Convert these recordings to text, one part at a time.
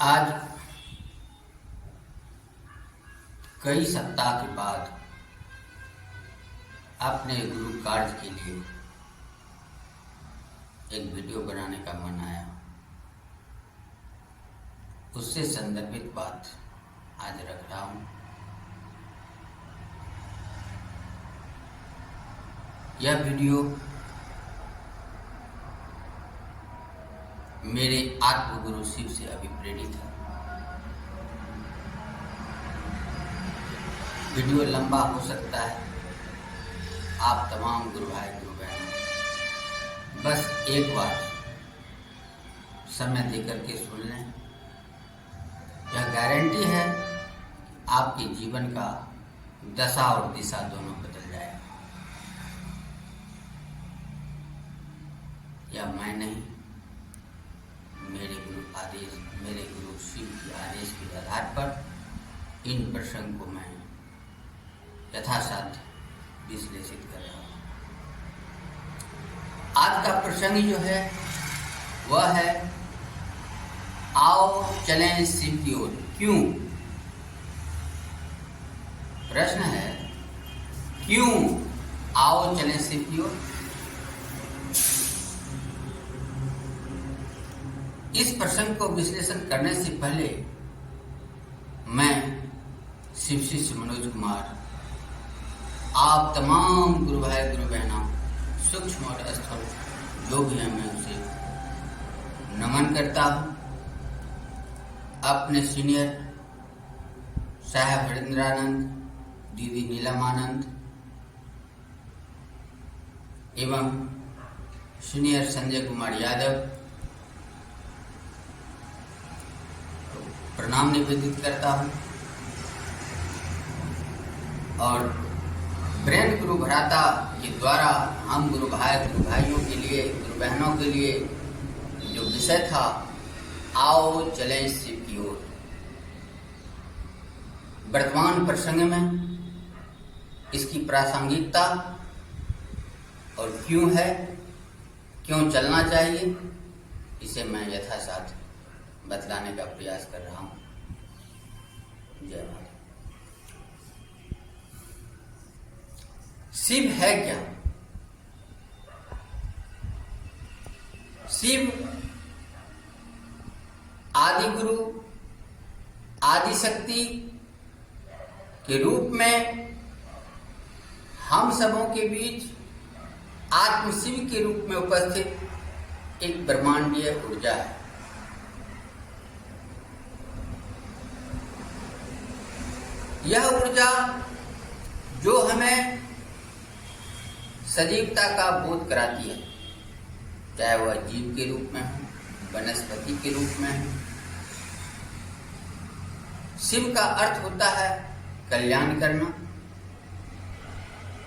आज कई सप्ताह के बाद अपने गुरु कार्य के लिए एक वीडियो बनाने का मन आया। उससे संदर्भित बात आज रख रहा हूं। यह वीडियो मेरे आत्मगुरु शिव से अभिप्रेरित है। वीडियो लंबा हो सकता है। आप तमाम गुरु भाई गुरु बहन बस एक बार समय देकर के सुन लें। यह गारंटी है आपके जीवन का दशा और दिशा दोनों बदल जाएगा। यह मैं नहीं, मेरे गुरु शिव के आदेश के आधार पर इन प्रसंग को मैं यथासाध्य विश्लेषित कर रहा हूँ। आज का प्रसंग जो है वह है आओ चलें शिव की ओर। क्यों? प्रश्न है क्यों आओ चलें शिव की ओर। इस प्रसंग को विश्लेषण करने से पहले मैं शिव शिष्य मनोज कुमार आप तमाम गुरु भाई गुरु बहनों सूक्ष्म और स्थूल जो भी है मैं उसे नमन करता हूँ। अपने सीनियर साहब हरिंद्रानंद, दीदी नीलमानंद एवं सीनियर संजय कुमार यादव प्रणाम निवेदित करता हूँ और ब्रेन गुरु भराता के द्वारा हम गुरु भाइयों के लिए, गुरु बहनों के लिए जो विषय था आओ चलें शिव की ओर, वर्तमान प्रसंग में इसकी प्रासंगिकता और क्यों है, क्यों चलना चाहिए, इसे मैं यथासाध्य बतलाने का प्रयास कर रहा हूँ। जय माता। शिव है क्या? शिव आदि गुरु, आदि शक्ति के रूप में हम सबों के बीच आत्म शिव के रूप में उपस्थित एक ब्रह्मांडीय ऊर्जा है। यह ऊर्जा जो हमें सजीवता का बोध कराती है, चाहे वह जीव के रूप में हो, वनस्पति के रूप में हो। शिव का अर्थ होता है कल्याण करना।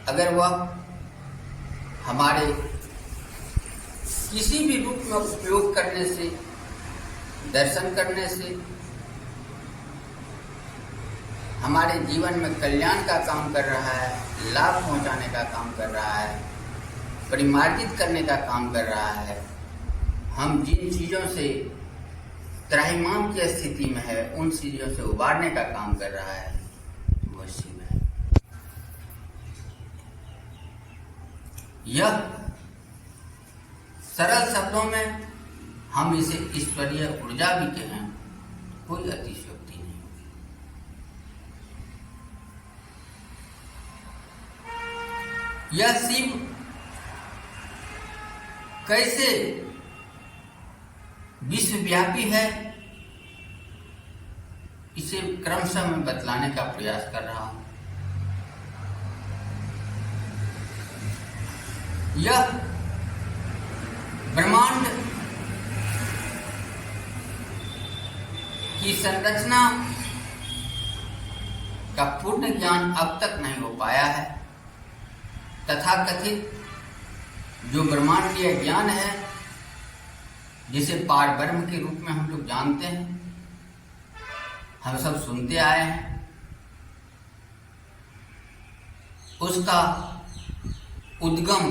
अगर वह हमारे किसी भी रूप में उपयोग करने से, दर्शन करने से हमारे जीवन में कल्याण का काम कर रहा है, लाभ पहुंचाने का काम कर रहा है, परिमार्जित करने का काम कर रहा है, हम जिन चीज़ों से त्राहिमाम की स्थिति में है उन चीज़ों से उबारने का काम कर रहा है, वह शिव है। यह सरल शब्दों में हम इसे ईश्वरीय ऊर्जा भी कहें, कोई अतिशयोक्ति नहीं। यह शिव कैसे विश्वव्यापी है, इसे क्रमशः मैं बतलाने का प्रयास कर रहा हूं। यह ब्रह्मांड की संरचना का पूर्ण ज्ञान अब तक नहीं हो पाया है। तथाकथित जो ब्रह्मांडीय ज्ञान है, जिसे पार ब्रह्म के रूप में हम लोग जानते हैं, हम सब सुनते आए हैं, उसका उद्गम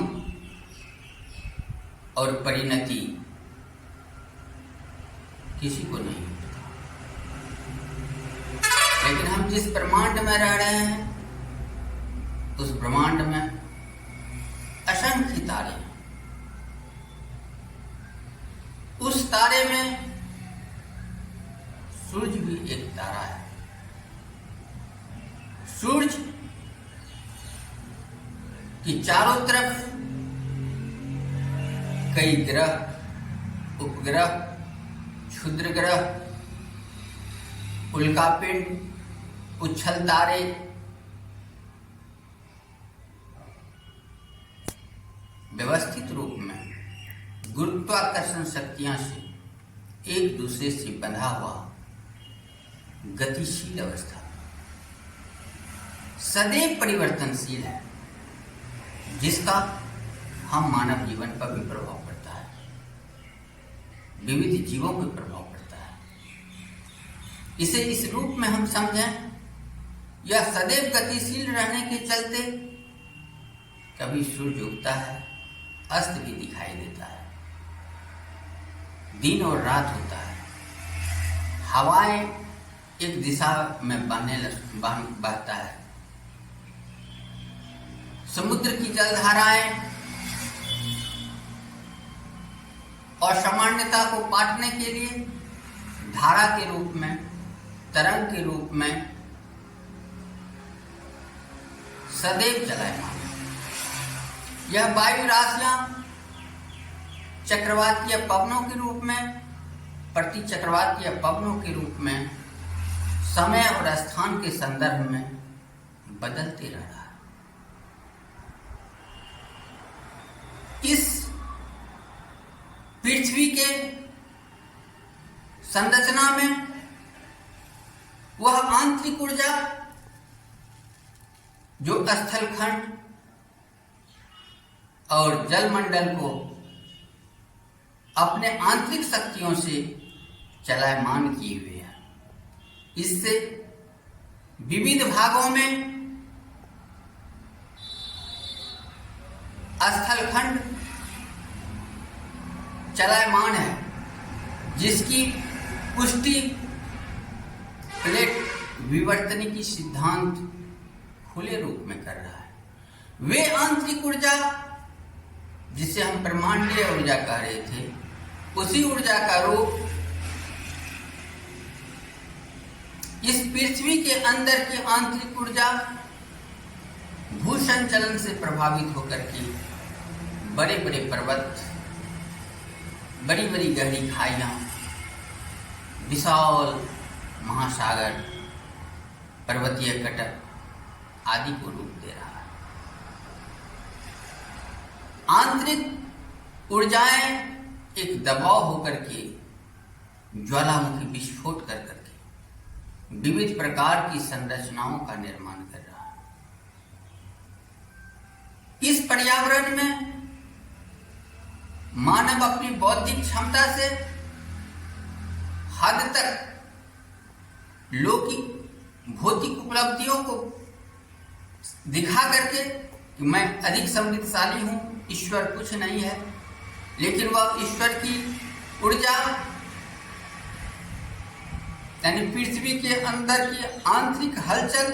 और परिणति किसी को नहीं पता। लेकिन हम जिस ब्रह्मांड में रह रहे हैं उस ब्रह्मांड में असंख्य तारे हैं। उस तारे में सूरज भी एक तारा है। सूरज की चारों तरफ कई ग्रह, उपग्रह, क्षुद्र ग्रह, उल्कापिंड, उच्छल तारे, व्यवस्थित रूप में गुरुत्वाकर्षण शक्तियां से एक दूसरे से बंधा हुआ गतिशील अवस्था सदैव परिवर्तनशील है, जिसका हम मानव जीवन पर भी प्रभाव पड़ता है, विविध जीवों पर प्रभाव पड़ता है। इसे इस रूप में हम समझें, यह सदैव गतिशील रहने के चलते कभी सूरज उगता है, अस्त भी दिखाई देता है, दिन और रात होता है, हवाएं एक दिशा में बहता है, समुद्र की जलधाराएं असामान्यता को पाटने के लिए धारा के रूप में, तरंग के रूप में सदैव चलायमान है। यह वायु राशियां चक्रवातीय पवनों के रूप में, प्रति चक्रवातीय पवनों के रूप में समय और स्थान के संदर्भ में बदलते रह रहा है। इस पृथ्वी के संरचना में वह आंतरिक ऊर्जा जो स्थलखंड और जलमंडल को अपने आंतरिक शक्तियों से चलायमान किए हुए है, इससे विविध भागों में स्थलखंड चलायमान है, जिसकी पुष्टि प्लेट विवर्तनिकी सिद्धांत खुले रूप में कर रहा है। वे आंतरिक ऊर्जा जिसे हम ब्रह्मांडीय ऊर्जा कह रहे थे, उसी ऊर्जा का रूप इस पृथ्वी के अंदर की आंतरिक ऊर्जा भू संचलन से प्रभावित होकर के बड़े बड़े पर्वत, बड़ी बड़ी गहरी खाइयां, विशाल महासागर, पर्वतीय कटक आदि को रूप दे रहा है। आंतरिक ऊर्जाएं एक दबाव होकर के ज्वालामुखी विस्फोट कर करके विविध प्रकार की संरचनाओं का निर्माण कर रहा है। इस पर्यावरण में मानव अपनी बौद्धिक क्षमता से हद तक लौकिक भौतिक उपलब्धियों को दिखा करके कि मैं अधिक समृद्धशाली हूं, ईश्वर कुछ नहीं है, लेकिन वह ईश्वर की ऊर्जा यानी पृथ्वी के अंदर की आंतरिक हलचल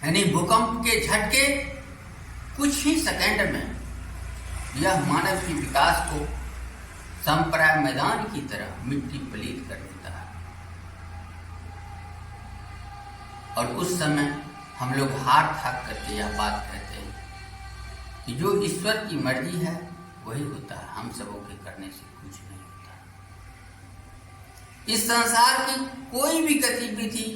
यानी भूकंप के झटके कुछ ही सेकंड में यह मानव के विकास को संप्राय मैदान की तरह मिट्टी पलीत कर देता है। और उस समय हम लोग हार थाक करके यह बात कहते हैं कि जो ईश्वर की मर्जी है वही होता है, हम सबों के करने से कुछ नहीं होता। इस संसार की कोई भी गतिविधि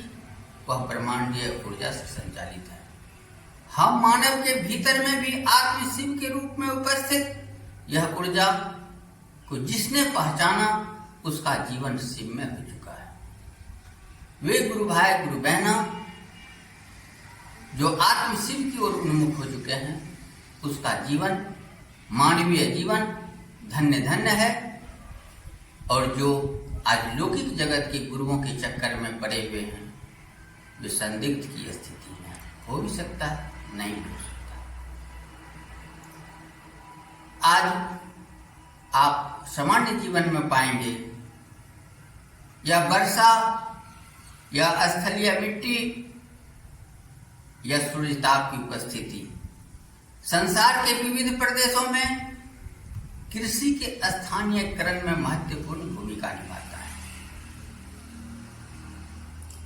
वह ब्रह्मांडीय ऊर्जा से संचालित है। हम मानव के भीतर में भी आत्म शिव के रूप में उपस्थित यह ऊर्जा को जिसने पहचाना उसका जीवन शिव में हो चुका है। वे गुरु भाई गुरु बहना जो आत्म शिव की ओर उन्मुख हो चुके हैं, उसका जीवन मानवीय जीवन धन्य धन्य है। और जो आज लौकिक जगत के गुरुओं के चक्कर में पड़े हुए हैं, वे संदिग्ध की स्थिति में हो भी सकता है, नहीं हो सकता। आज आप सामान्य जीवन में पाएंगे यह वर्षा या स्थलीय मिट्टी या सूर्यताप की उपस्थिति संसार के विविध प्रदेशों में कृषि के स्थानीयकरण में महत्वपूर्ण भूमिका निभाता है।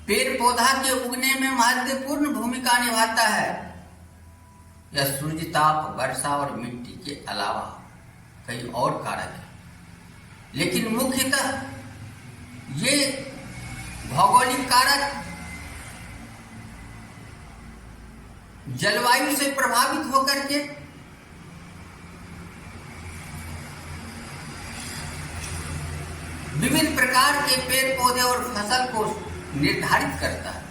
पेड़ पौधा के उगने में महत्वपूर्ण भूमिका निभाता है। यह सूर्यताप, वर्षा और मिट्टी के अलावा कई और कारक हैं, लेकिन मुख्यतः ये भौगोलिक कारक जलवायु से प्रभावित होकर के विभिन्न प्रकार के पेड़ पौधे और फसल को निर्धारित करता है।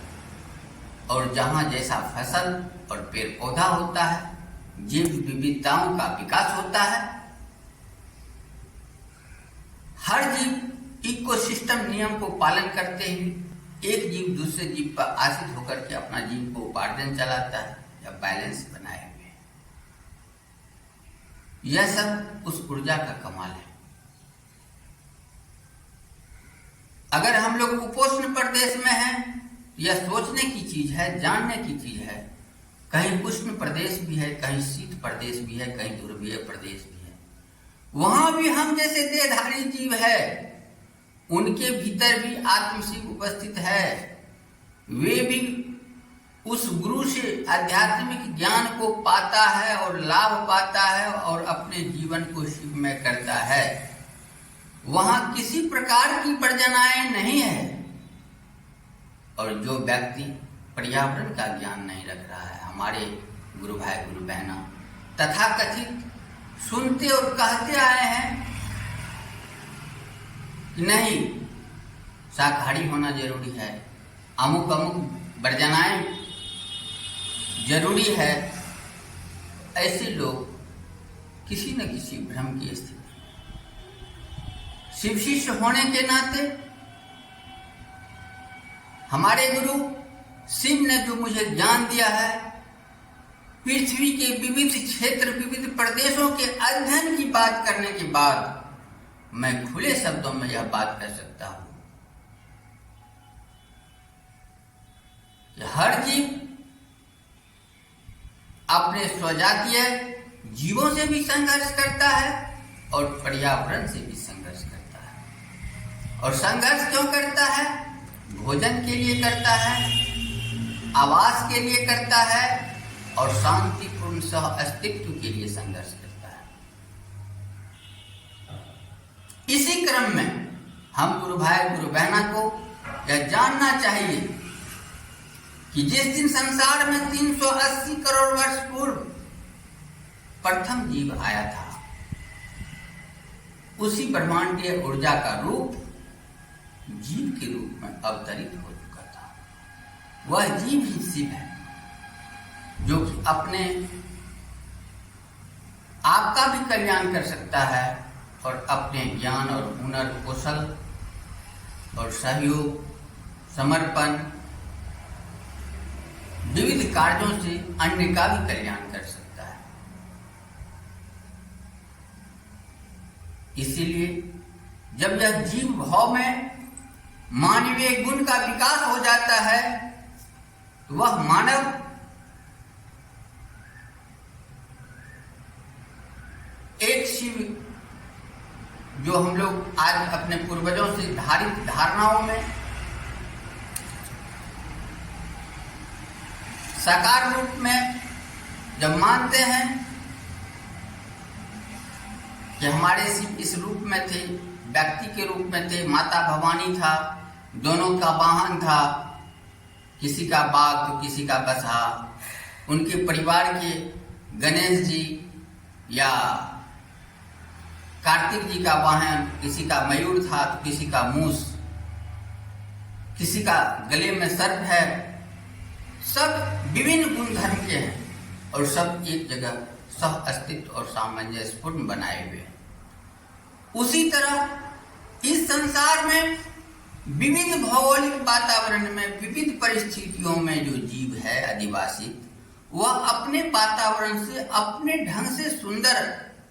और जहां जैसा फसल और पेड़ पौधा होता है, जैव विविधताओं का विकास होता है। हर जीव इकोसिस्टम नियम को पालन करते हुए एक जीव दूसरे जीव पर आश्रित होकर के अपना जीव को उपार्जन चलाता है या बैलेंस बनाए हुए। यह सब उस ऊर्जा का कमाल है। अगर हम लोग उपोष्ण प्रदेश में हैं, यह सोचने की चीज है, जानने की चीज है। कहीं उष्ण प्रदेश भी है, कहीं शीत प्रदेश भी है, कहीं ध्रुवीय प्रदेश भी है। वहां भी हम जैसे देहधारी जीव है, उनके भीतर भी आत्मशिव उपस्थित है। वे भी उस गुरु से आध्यात्मिक ज्ञान को पाता है और लाभ पाता है और अपने जीवन को शिवमय करता है। वहां किसी प्रकार की प्रजनाएं नहीं है। और जो व्यक्ति पर्यावरण का ज्ञान नहीं रख रहा है, हमारे गुरु भाई गुरु बहना तथाकथित सुनते और कहते आए हैं कि नहीं, शाकाहारी होना जरूरी है, अमुक अमुक वर्जनाएं जरूरी है। ऐसे लोग किसी न किसी भ्रम की स्थिति। शिव शिष्य होने के नाते हमारे गुरु शिव ने जो मुझे ज्ञान दिया है, पृथ्वी के विविध क्षेत्र, विविध प्रदेशों के अध्ययन की बात करने के बाद मैं खुले शब्दों में यह बात कर सकता हूं कि हर जीव अपने स्वजातीय जीवों से भी संघर्ष करता है और पर्यावरण से भी संघर्ष करता है। और संघर्ष क्यों करता है? भोजन के लिए करता है, आवास के लिए करता है और शांतिपूर्ण सह अस्तित्व के लिए संघर्ष करता है। इसी क्रम में हम गुरु भाई गुरु बहना को यह जानना चाहिए कि जिस दिन संसार में 380 करोड़ वर्ष पूर्व प्रथम जीव आया था, उसी ब्रह्मांडीय ऊर्जा का रूप जीव के रूप में अवतरित हो चुका था। वह जीव ही शिव है, जो कि अपने आप का भी कल्याण कर सकता है और अपने ज्ञान और हुनर, कौशल और सहयोग, समर्पण, विविध कार्यों से अन्य का भी कल्याण कर सकता है। इसीलिए जब यह जीव भाव में मानवीय गुण का विकास हो जाता है, तो वह मानव एक शिव, जो हम लोग आज अपने पूर्वजों से धारित धारणाओं में साकार रूप में जब मानते हैं कि हमारे शिव इस रूप में थे, व्यक्ति के रूप में थे, माता भवानी था, दोनों का वाहन था, किसी का बाघ तो किसी का बसहा, उनके परिवार के गणेश जी या कार्तिक जी का वाहन, किसी का मयूर था तो किसी का मूस, किसी का गले में सर्प है। सब विभिन्न गुण धर्म के हैं और सब एक जगह सह अस्तित्व और सामंजस्यपूर्ण बनाए हुए हैं। उसी तरह इस संसार में विविध भौगोलिक वातावरण में, विविध परिस्थितियों में जो जीव है आदिवासी, वह अपने वातावरण से अपने ढंग से सुंदर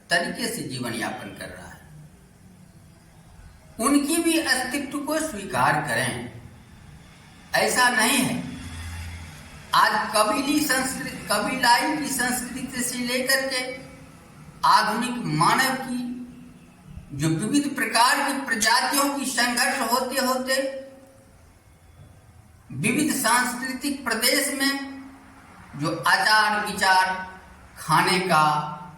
तरीके से जीवन यापन कर रहा है। उनकी भी अस्तित्व को स्वीकार करें, ऐसा नहीं है। आज कबीलाई की संस्कृति से लेकर के आधुनिक मानव की जो विविध प्रकार की प्रजातियों की संघर्ष होते होते विविध सांस्कृतिक प्रदेश में जो आचार विचार, खाने का,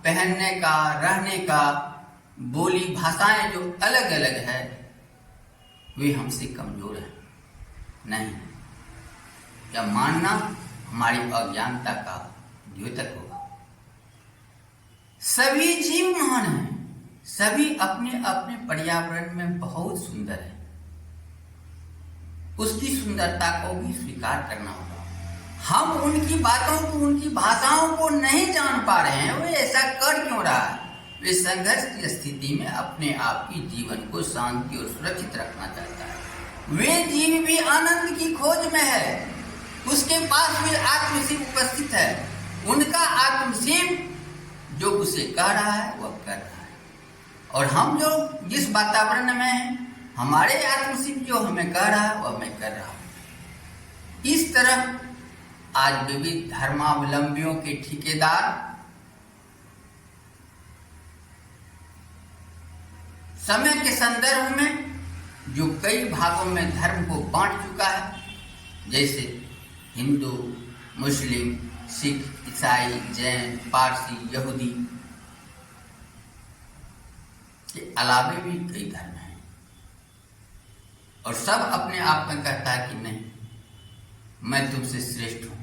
पहनने का, रहने का, बोली भाषाएं जो अलग अलग है, वे हमसे कमजोर हैं नहीं। यह मानना हमारी अज्ञानता का द्योतक होगा। सभी जीव महान हैं, सभी अपने अपने पर्यावरण में बहुत सुंदर है। उसकी सुंदरता को भी स्वीकार करना होगा। हम उनकी बातों को, उनकी भाषाओं को नहीं जान पा रहे हैं, वे ऐसा कर क्यों रहा है? वे संघर्ष की स्थिति में अपने आप की जीवन को शांति और सुरक्षित रखना चाहता है। वे जीव भी आनंद की खोज में है, उसके पास भी आत्मशिव उपस्थित है। उनका आत्मशिव जो उसे कह रहा है वह कर रहा है, और हम जो जिस वातावरण में हैं, हमारे आत्मशिव जो हमें कह रहा है वह मैं कर रहा हूं। इस तरह आज विविध धर्मावलंबियों के ठेकेदार समय के संदर्भ में जो कई भागों में धर्म को बांट चुका है, जैसे हिंदू, मुस्लिम, सिख, ईसाई, जैन, पारसी, यहूदी के अलावे भी कई धर्म हैं, और सब अपने आप में कहता है कि नहीं, मैं तुमसे श्रेष्ठ हूं,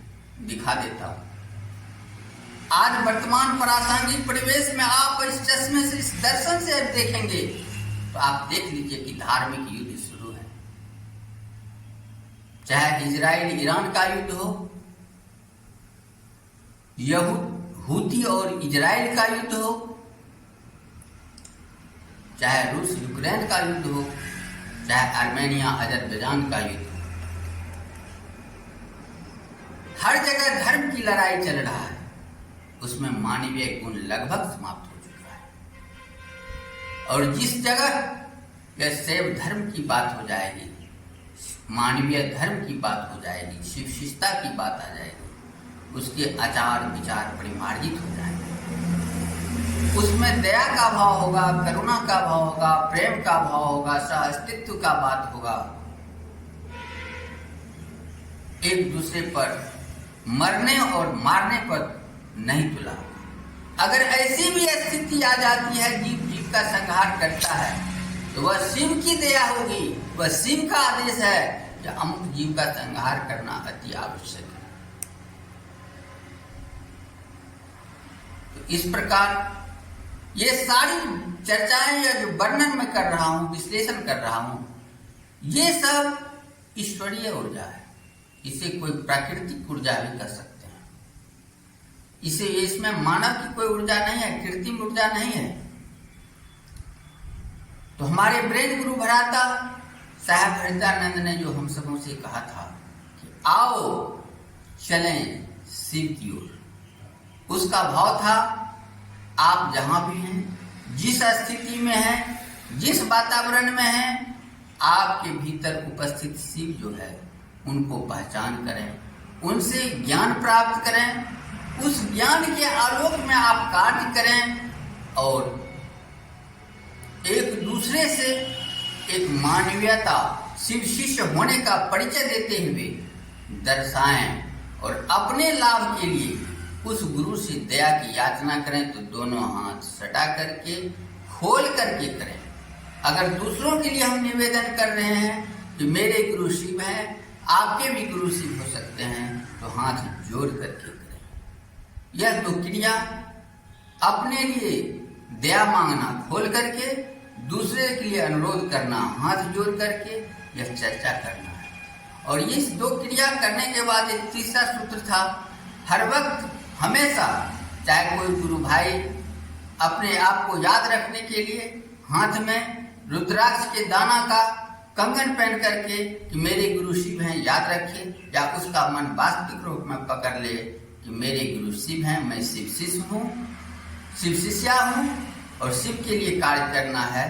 दिखा देता हूं। आज वर्तमान प्रासंगिक परिवेश में आप इस चश्मे से, इस दर्शन से देखेंगे तो आप देख लीजिए कि धार्मिक युद्ध शुरू है। चाहे इजराइल ईरान का युद्ध हो, हूती और इजराइल का युद्ध हो, चाहे रूस यूक्रेन का युद्ध हो, चाहे आर्मेनिया अजरबैजान का युद्ध हो, हर जगह धर्म की लड़ाई चल रहा है। उसमें मानवीय गुण लगभग समाप्त हो चुका है, और जिस जगह यह शैव धर्म की बात हो जाएगी, मानवीय धर्म की बात हो जाएगी, शिव शिष्टता की बात आ जाएगी, उसके आचार विचार परिमार्जित हो जाएंगे। उसमें दया का भाव होगा, करुणा का भाव होगा, प्रेम का भाव होगा, सहअस्तित्व का बात होगा। एक दूसरे पर मरने और मारने पर नहीं तुला। अगर ऐसी भी स्थिति आ जाती है, जीव का संहार करता है, तो वह शिव की दया होगी, वह शिव का आदेश है कि अमुक जीव का संहार करना अति आवश्यक है। तो इस प्रकार ये सारी चर्चाएं या जो वर्णन मैं कर रहा हूं, विश्लेषण कर रहा हूं, ये सब ईश्वरीय ऊर्जा है। इसे कोई प्राकृतिक ऊर्जा भी कह सकते हैं। इसे इसमें मानव की कोई ऊर्जा नहीं है, कृत्रिम ऊर्जा नहीं है। तो हमारे ब्रज गुरु भराता साहब हरिदानंद ने जो हम सबों से कहा था कि आओ चलें शिव की ओर, उसका भाव था आप जहां भी हैं, जिस स्थिति में हैं, जिस वातावरण में हैं, आपके भीतर उपस्थित शिव जो है उनको पहचान करें, उनसे ज्ञान प्राप्त करें, उस ज्ञान के आलोक में आप कार्य करें, और एक दूसरे से एक मानवीयता, शिव शिष्य होने का परिचय देते हुए दर्शाएं, और अपने लाभ के लिए उस गुरु से दया की याचना करें तो दोनों हाथ सटा करके, खोल करके करें। अगर दूसरों के लिए हम निवेदन कर रहे हैं कि मेरे गुरु शिव हैं, आपके भी गुरु शिव हो सकते हैं, तो हाथ जोड़ करके करें। यह दो क्रिया, अपने लिए दया मांगना खोल करके, दूसरे के लिए अनुरोध करना हाथ जोड़ करके, यह चर्चा करना है। और इस दो क्रिया करने के बाद एक तीसरा सूत्र था, हर वक्त हमेशा चाहे कोई गुरु भाई अपने आप को याद रखने के लिए हाथ में रुद्राक्ष के दाना का कंगन पहन करके कि मेरे गुरु शिव हैं याद रखे, या उसका मन वास्तविक रूप में पकड़ ले कि मेरे गुरु शिव हैं, मैं शिव शिष्य हूँ, शिव शिष्या हूँ, और शिव के लिए कार्य करना है,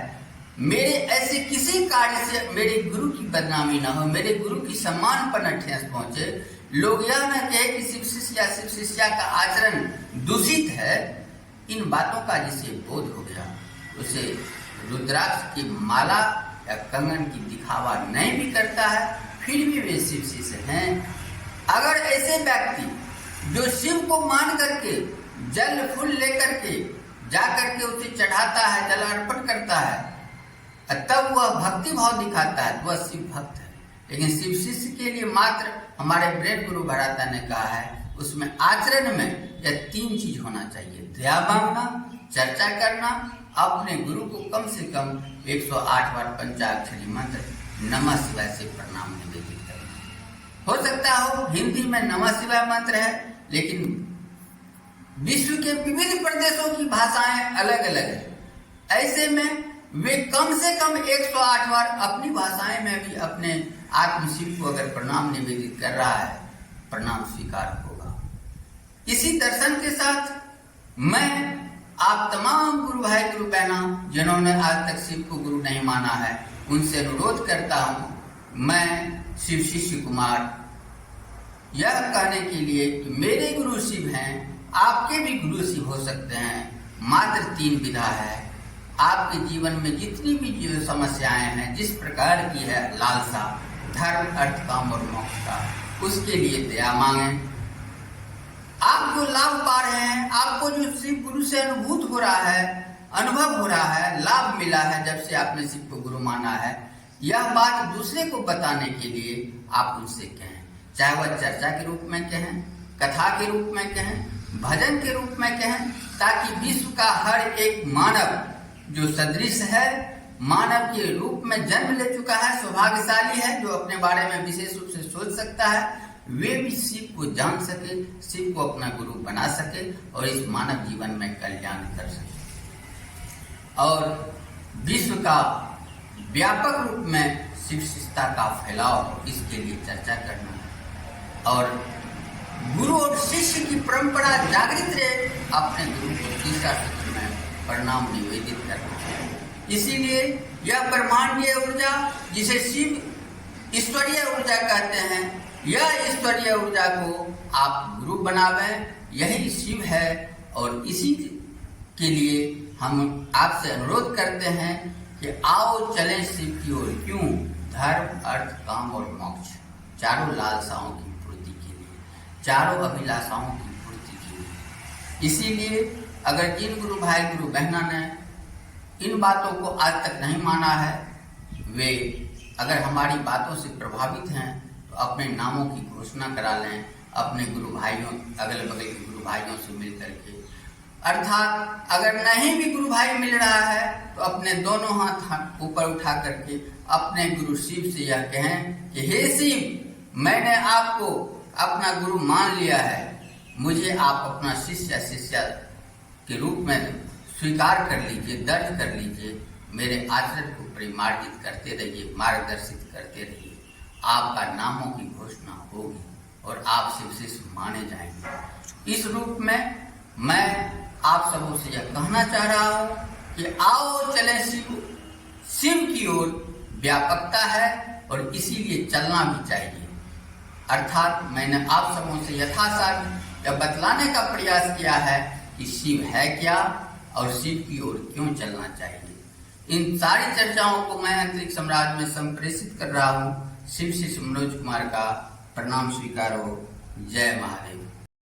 मेरे ऐसे किसी कार्य से मेरे गुरु की बदनामी ना हो, मेरे गुरु की सम्मान पर न ठेस पहुंचे, लोग यह न कहे कि शिव शिष्य या शिव शिष्या का आचरण दूषित है। इन बातों का जिसे बोध हो गया उसे रुद्राक्ष की माला या कंगन की दिखावा नहीं भी करता है, फिर भी वे शिव शिष्य हैं। अगर ऐसे व्यक्ति जो शिव को मान करके जल फूल लेकर के जा करके उसे चढ़ाता है, जल अर्पण करता है, तब वह भक्ति भाव दिखाता है, वह शिव भक्त है। लेकिन शिव शिष्य के लिए मात्र हमारे ब्रेड गुरु भराता ने कहा है, उसमें आचरण में यह 3 चीज होना चाहिए: दया मांगना, चर्चा करना, अपने गुरु को कम से कम 108 बार पंचाक्षरी मंत्र नमः शिवाय से प्रणाम निवेदित करना। हो सकता हो हिंदी में नमः शिवाय मंत्र है, लेकिन विश्व के विविध प्रदेशों की भाषाएं अलग अलग है। ऐसे में वे कम से कम 108 बार अपनी भाषाएं में भी अपने आत्म शिव को अगर प्रणाम निवेदित कर रहा है, प्रणाम स्वीकार होगा। इसी दर्शन के साथ मैं आप तमाम गुरु भाई गुरु बहना जिन्होंने आज तक शिव को गुरु नहीं माना है, उनसे अनुरोध करता हूं, मैं शिव शिष्य कुमार, यह कहने के लिए कि मेरे गुरु शिव हैं, आपके भी गुरु शिव हो सकते हैं। मात्र 3 विधा है। आपके जीवन में जितनी भी जो समस्याएं हैं, जिस प्रकार की है लालसा, धर्म अर्थ काम और मोक्ष का, उसके लिए दया मांगें। आप जो लाभ पा रहे हैं, आपको जो शिव गुरु से अनुभूत हो रहा है, अनुभव हो रहा है, लाभ मिला है जब से आपने शिव को गुरु माना है, यह बात दूसरे को बताने के लिए आप उनसे कहें। चाहे वह चर्चा के रूप में कहें, कथा के रूप में कहें, भजन के रूप में कहें, ताकि विश्व का हर एक मानव जो सदृश है, मानव के रूप में जन्म ले चुका है, सौभाग्यशाली है, जो अपने बारे में विशेष रूप से सोच सकता है, वे भी शिव को जान सके, शिव को अपना गुरु बना सके और इस मानव जीवन में कल्याण कर सके। और विश्व का व्यापक रूप में शिव शिष्यता का फैलाव, इसके लिए चर्चा करना और गुरु और शिष्य की परंपरा जागृत रहे, अपने गुरु को तीसरा सूत्र में प्रणाम निवेदित करना। इसीलिए यह ब्रह्मांडीय ऊर्जा, जिसे शिव ईश्वरीय ऊर्जा कहते हैं, यह ईश्वरीय ऊर्जा को आप गुरु बनावें, यही शिव है। और इसी के लिए हम आपसे अनुरोध करते हैं कि आओ चलें शिव की ओर। क्यों? धर्म अर्थ काम और मोक्ष, चारों लालसाओं की पूर्ति के लिए, चारों अभिलाषाओं की पूर्ति के लिए। इसीलिए अगर जिन गुरु भाई गुरु बहना ने इन बातों को आज तक नहीं माना है, वे अगर हमारी बातों से प्रभावित हैं तो अपने नामों की घोषणा करा लें अपने गुरु भाइयों, अगल बगल के गुरु भाइयों से मिल करके। अर्थात अगर नहीं भी गुरु भाई मिल रहा है तो अपने दोनों हाथ ऊपर उठा करके अपने गुरु शिव से यह कहें कि हे शिव, मैंने आपको अपना गुरु मान लिया है, मुझे आप अपना शिष्य शिष्या के रूप में स्वीकार कर लीजिए, दर्ज कर लीजिए, मेरे आचरण को परिमार्जित करते रहिए, मार्गदर्शित करते रहिए। आपका नामों की घोषणा होगी और आप शिव शिष्य माने जाएंगे। इस रूप में मैं आप सबों से यह कहना चाह रहा हूँ कि आओ चले शिव की ओर। व्यापकता है और इसीलिए चलना भी चाहिए। अर्थात मैंने आप सबों से यथासाध्य यह बतलाने का प्रयास किया है कि शिव है क्या और शिव की ओर क्यों चलना चाहिए। इन सारी चर्चाओं को मैं अंतरिक्ष साम्राज्य में संप्रेषित कर रहा हूँ। शिव शिष्य मनोज कुमार का प्रणाम स्वीकार हो। जय महादेव।